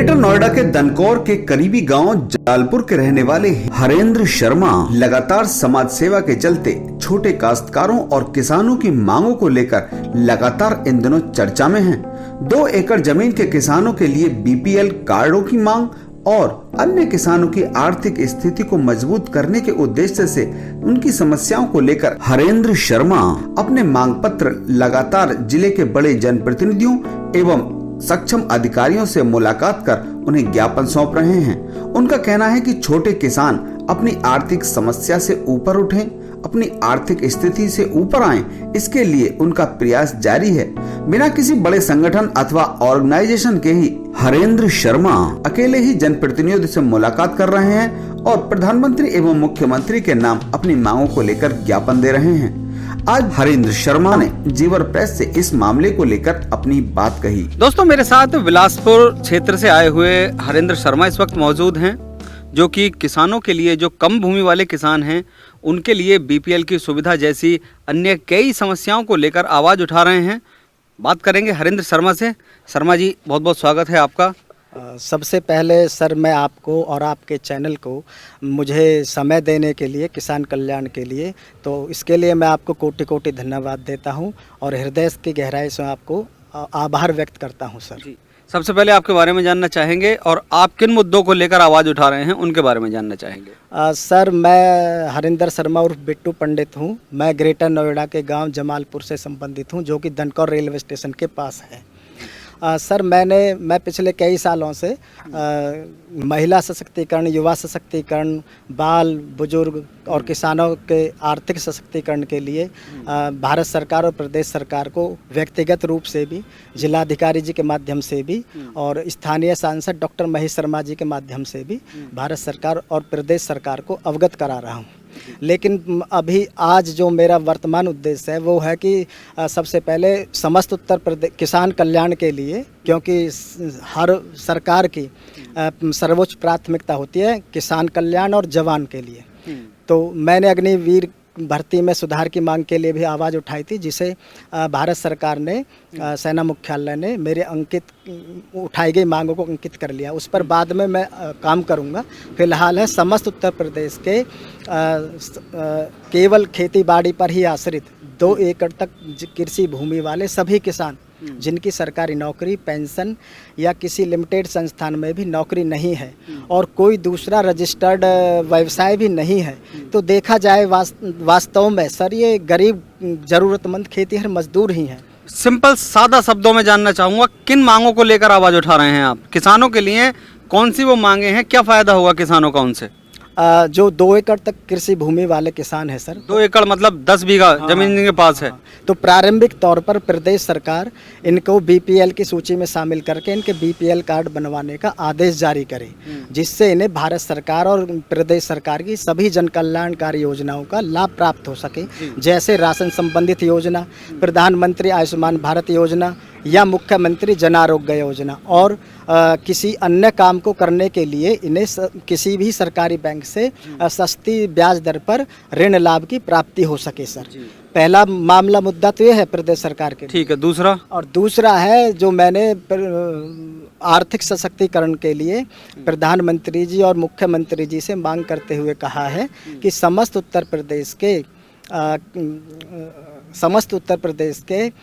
Greater Noida के दनकौर के करीबी गांव जालपुर के रहने वाले हरेंद्र शर्मा लगातार समाज सेवा के चलते छोटे काश्तकारों और किसानों की मांगों को लेकर लगातार इन दिनों चर्चा में हैं। 2 एकड़ जमीन के किसानों के लिए बीपीएल कार्डों की मांग और अन्य किसानों की आर्थिक स्थिति को मजबूत करने के उद्देश्य से उनकी समस्याओं को लेकर हरेंद्र शर्मा अपने मांग पत्र लगातार जिले के बड़े जनप्रतिनिधियों एवं सक्षम अधिकारियों से मुलाकात कर उन्हें ज्ञापन सौंप रहे हैं। उनका कहना है कि छोटे किसान अपनी आर्थिक समस्या से ऊपर उठें, अपनी आर्थिक स्थिति से ऊपर आएं, इसके लिए उनका प्रयास जारी है। बिना किसी बड़े संगठन अथवा ऑर्गेनाइजेशन के ही हरेंद्र शर्मा अकेले ही जनप्रतिनिधियों से मुलाकात कर रहे हैं और प्रधानमंत्री एवं मुख्यमंत्री के नाम अपनी मांगों को लेकर ज्ञापन दे रहे हैं। आज हरेंद्र शर्मा ने जीवर प्रेस से इस मामले को लेकर अपनी बात कही। दोस्तों, मेरे साथ बिलासपुर क्षेत्र से आए हुए हरेंद्र शर्मा इस वक्त मौजूद हैं, जो कि किसानों के लिए, जो कम भूमि वाले किसान हैं, उनके लिए बीपीएल की सुविधा जैसी अन्य कई समस्याओं को लेकर आवाज़ उठा रहे हैं। बात करेंगे हरेंद्र शर्मा से। शर्मा जी, बहुत बहुत स्वागत है आपका। सबसे पहले सर, मैं आपको और आपके चैनल को मुझे समय देने के लिए, किसान कल्याण के लिए, तो इसके लिए मैं आपको कोटि कोटि धन्यवाद देता हूं और हृदय की गहराई से आपको आभार व्यक्त करता हूं सर जी। सबसे पहले आपके बारे में जानना चाहेंगे और आप किन मुद्दों को लेकर आवाज़ उठा रहे हैं उनके बारे में जानना चाहेंगे। सर, मैं हरेंद्र शर्मा उर्फ बिट्टू पंडित हूं। मैं ग्रेटर नोएडा के गांव जमालपुर से संबंधित हूं, जो कि दनकौर रेलवे स्टेशन के पास है। सर, मैं पिछले कई सालों से महिला सशक्तिकरण, युवा सशक्तिकरण, बाल बुजुर्ग और किसानों के आर्थिक सशक्तिकरण के लिए भारत सरकार और प्रदेश सरकार को व्यक्तिगत रूप से भी, जिलाधिकारी जी के माध्यम से भी और स्थानीय सांसद डॉक्टर महेश शर्मा जी के माध्यम से भी भारत सरकार और प्रदेश सरकार को अवगत करा रहा हूँ। लेकिन अभी आज जो मेरा वर्तमान उद्देश्य है वो है कि सबसे पहले समस्त उत्तर प्रदेश किसान कल्याण के लिए, क्योंकि हर सरकार की सर्वोच्च प्राथमिकता होती है किसान कल्याण और जवान के लिए, तो मैंने अग्निवीर भर्ती में सुधार की मांग के लिए भी आवाज़ उठाई थी, जिसे भारत सरकार ने, सेना मुख्यालय ने मेरे उठाई गई मांगों को अंकित कर लिया। उस पर बाद में मैं काम करूंगा। फिलहाल है समस्त उत्तर प्रदेश के केवल खेती बाड़ी पर ही आश्रित 2 एकड़ तक कृषि भूमि वाले सभी किसान जिनकी सरकारी नौकरी, पेंशन या किसी लिमिटेड संस्थान में भी नौकरी नहीं है और कोई दूसरा रजिस्टर्ड व्यवसाय भी नहीं है, तो देखा जाए वास्तव में सर ये गरीब ज़रूरतमंद खेतीहर मजदूर ही हैं। सिंपल सादा शब्दों में जानना चाहूँगा, किन मांगों को लेकर आवाज़ उठा रहे हैं आप? किसानों के लिए कौन सी वो मांगे हैं, क्या फ़ायदा होगा किसानों का उनसे? जो 2 एकड़ तक कृषि भूमि वाले किसान हैं सर, 2 एकड़ मतलब 10 बीघा जमीन जिनके पास है, तो प्रारंभिक तौर पर प्रदेश सरकार इनको बीपीएल की सूची में शामिल करके इनके बीपीएल कार्ड बनवाने का आदेश जारी करे, जिससे इन्हें भारत सरकार और प्रदेश सरकार की सभी जन कल्याणकारी योजनाओं का लाभ प्राप्त हो सके, जैसे राशन संबंधित योजना, प्रधानमंत्री आयुष्मान भारत योजना या मुख्यमंत्री जन आरोग्य योजना और किसी अन्य काम को करने के लिए इन्हें किसी भी सरकारी बैंक से सस्ती ब्याज दर पर ऋण लाभ की प्राप्ति हो सके सर। पहला मामला मुद्दा तो ये है प्रदेश सरकार के। ठीक है। दूसरा? और दूसरा है जो मैंने आर्थिक सशक्तिकरण के लिए प्रधानमंत्री जी और मुख्यमंत्री जी से मांग करते हुए कहा है कि समस्त उत्तर प्रदेश के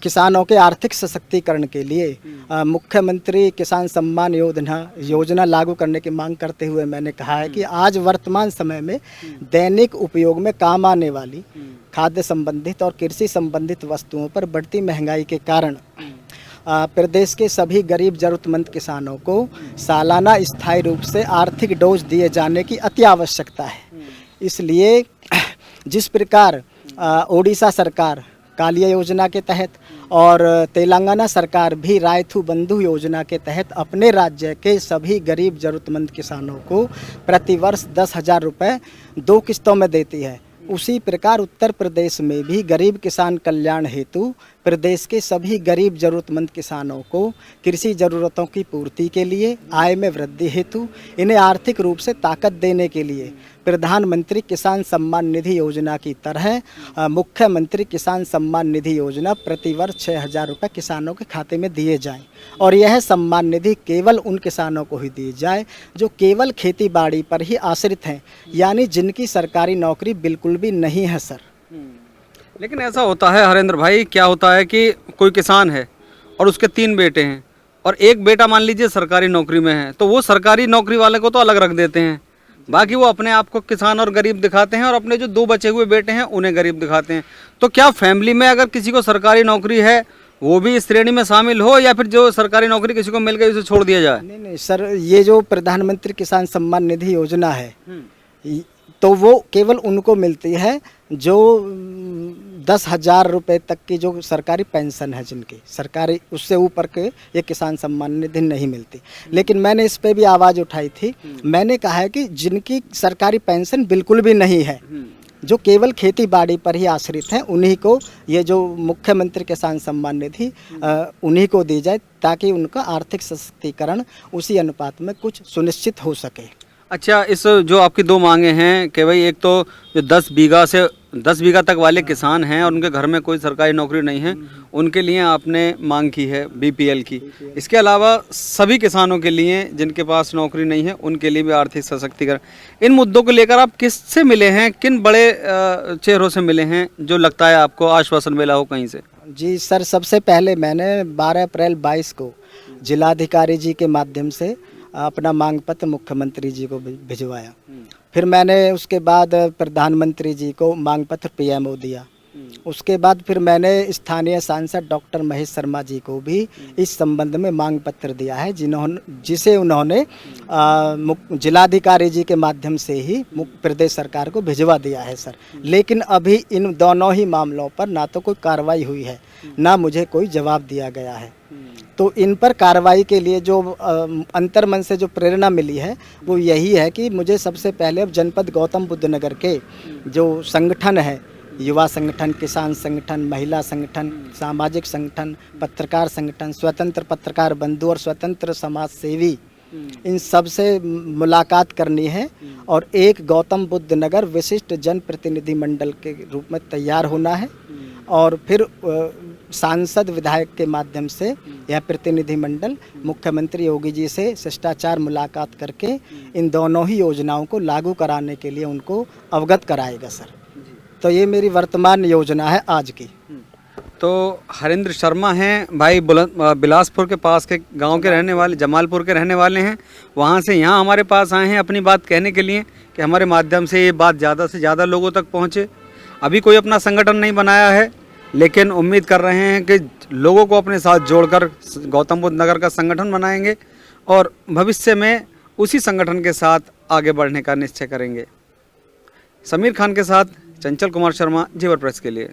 किसानों के आर्थिक सशक्तिकरण के लिए मुख्यमंत्री किसान सम्मान योजना लागू करने की मांग करते हुए मैंने कहा है कि आज वर्तमान समय में दैनिक उपयोग में काम आने वाली खाद्य संबंधित और कृषि संबंधित वस्तुओं पर बढ़ती महंगाई के कारण प्रदेश के सभी गरीब जरूरतमंद किसानों को सालाना स्थायी रूप से आर्थिक डोज दिए जाने की अति आवश्यकता है। इसलिए जिस प्रकार ओडिशा सरकार कालिया योजना के तहत और तेलंगाना सरकार भी रायथू बंधु योजना के तहत अपने राज्य के सभी गरीब जरूरतमंद किसानों को प्रतिवर्ष 10,000 रुपये 2 किस्तों में देती है, उसी प्रकार उत्तर प्रदेश में भी गरीब किसान कल्याण हेतु प्रदेश के सभी गरीब जरूरतमंद किसानों को कृषि ज़रूरतों की पूर्ति के लिए, आय में वृद्धि हेतु, इन्हें आर्थिक रूप से ताकत देने के लिए प्रधानमंत्री किसान सम्मान निधि योजना की तरह मुख्यमंत्री किसान सम्मान निधि योजना प्रतिवर्ष 6,000 रुपये किसानों के खाते में दिए जाएं और यह सम्मान निधि केवल उन किसानों को ही दी जाए जो केवल खेती बाड़ी पर ही आश्रित हैं, यानी जिनकी सरकारी नौकरी बिल्कुल भी नहीं है सर। लेकिन ऐसा होता है हरेंद्र भाई, क्या होता है कि कोई किसान है और उसके 3 बेटे हैं और एक बेटा मान लीजिए सरकारी नौकरी में है, तो वो सरकारी नौकरी वाले को तो अलग रख देते हैं, बाकी वो अपने आप को किसान और गरीब दिखाते हैं और अपने जो 2 बचे हुए बेटे हैं उन्हें गरीब दिखाते हैं। तो क्या फैमिली में अगर किसी को सरकारी नौकरी है वो भी इस श्रेणी में शामिल हो, या फिर जो सरकारी नौकरी किसी को मिल गई उसे छोड़ दिया जाए? नहीं सर, ये जो प्रधानमंत्री किसान सम्मान निधि योजना है तो वो केवल उनको मिलती है जो 10,000 रुपये तक की जो सरकारी पेंशन है जिनकी सरकारी, उससे ऊपर के ये किसान सम्मान निधि नहीं मिलती। लेकिन मैंने इस पे भी आवाज़ उठाई थी, मैंने कहा है कि जिनकी सरकारी पेंशन बिल्कुल भी नहीं है, जो केवल खेती बाड़ी पर ही आश्रित हैं, उन्हीं को ये जो मुख्यमंत्री किसान सम्मान निधि उन्हीं को दी जाए ताकि उनका आर्थिक सशक्तिकरण उसी अनुपात में कुछ सुनिश्चित हो सके। अच्छा, इस जो आपकी 2 मांगे हैं कि भाई एक तो जो 10 बीघा तक वाले किसान हैं और उनके घर में कोई सरकारी नौकरी नहीं है, उनके लिए आपने मांग की है बीपीएल की। इसके अलावा सभी किसानों के लिए जिनके पास नौकरी नहीं है उनके लिए भी आर्थिक सशक्तिकरण। इन मुद्दों को लेकर आप किससे मिले हैं, किन बड़े चेहरों से मिले हैं जो लगता है आपको आश्वासन मिला हो कहीं से? जी सर, सबसे पहले मैंने 12 अप्रैल 22 को जिलाधिकारी जी के माध्यम से अपना मांग पत्र मुख्यमंत्री जी को भिजवाया। फिर मैंने उसके बाद प्रधानमंत्री जी को मांग पत्र पीएमओ दिया। उसके बाद फिर मैंने स्थानीय सांसद डॉक्टर महेश शर्मा जी को भी इस संबंध में मांग पत्र दिया है, जिसे उन्होंने जिलाधिकारी जी के माध्यम से ही प्रदेश सरकार को भिजवा दिया है सर। लेकिन अभी इन दोनों ही मामलों पर ना तो कोई कार्रवाई हुई है, ना मुझे कोई जवाब दिया गया है। तो इन पर कार्रवाई के लिए जो अंतर्मन से जो प्रेरणा मिली है वो यही है कि मुझे सबसे पहले अब जनपद गौतम बुद्ध नगर के जो संगठन है, युवा संगठन, किसान संगठन, महिला संगठन, सामाजिक संगठन, पत्रकार संगठन, स्वतंत्र पत्रकार बंधु और स्वतंत्र समाज सेवी, इन सब से मुलाकात करनी है और एक गौतम बुद्ध नगर विशिष्ट जनप्रतिनिधि मंडल के रूप में तैयार होना है और फिर सांसद विधायक के माध्यम से यह प्रतिनिधि मंडल मुख्यमंत्री योगी जी से शिष्टाचार मुलाकात करके इन दोनों ही योजनाओं को लागू कराने के लिए उनको अवगत कराएगा सर। तो ये मेरी वर्तमान योजना है आज की। तो हरेंद्र शर्मा हैं भाई, बिलासपुर के पास के गांव के रहने वाले, जमालपुर के रहने वाले हैं। वहां से यहाँ हमारे पास आए हैं अपनी बात कहने के लिए कि हमारे माध्यम से ये बात ज़्यादा से ज़्यादा लोगों तक पहुँचे। अभी कोई अपना संगठन नहीं बनाया है, लेकिन उम्मीद कर रहे हैं कि लोगों को अपने साथ जोड़कर गौतम बुद्ध नगर का संगठन बनाएंगे और भविष्य में उसी संगठन के साथ आगे बढ़ने का निश्चय करेंगे। समीर खान के साथ चंचल कुमार शर्मा, जेवर प्रेस के लिए।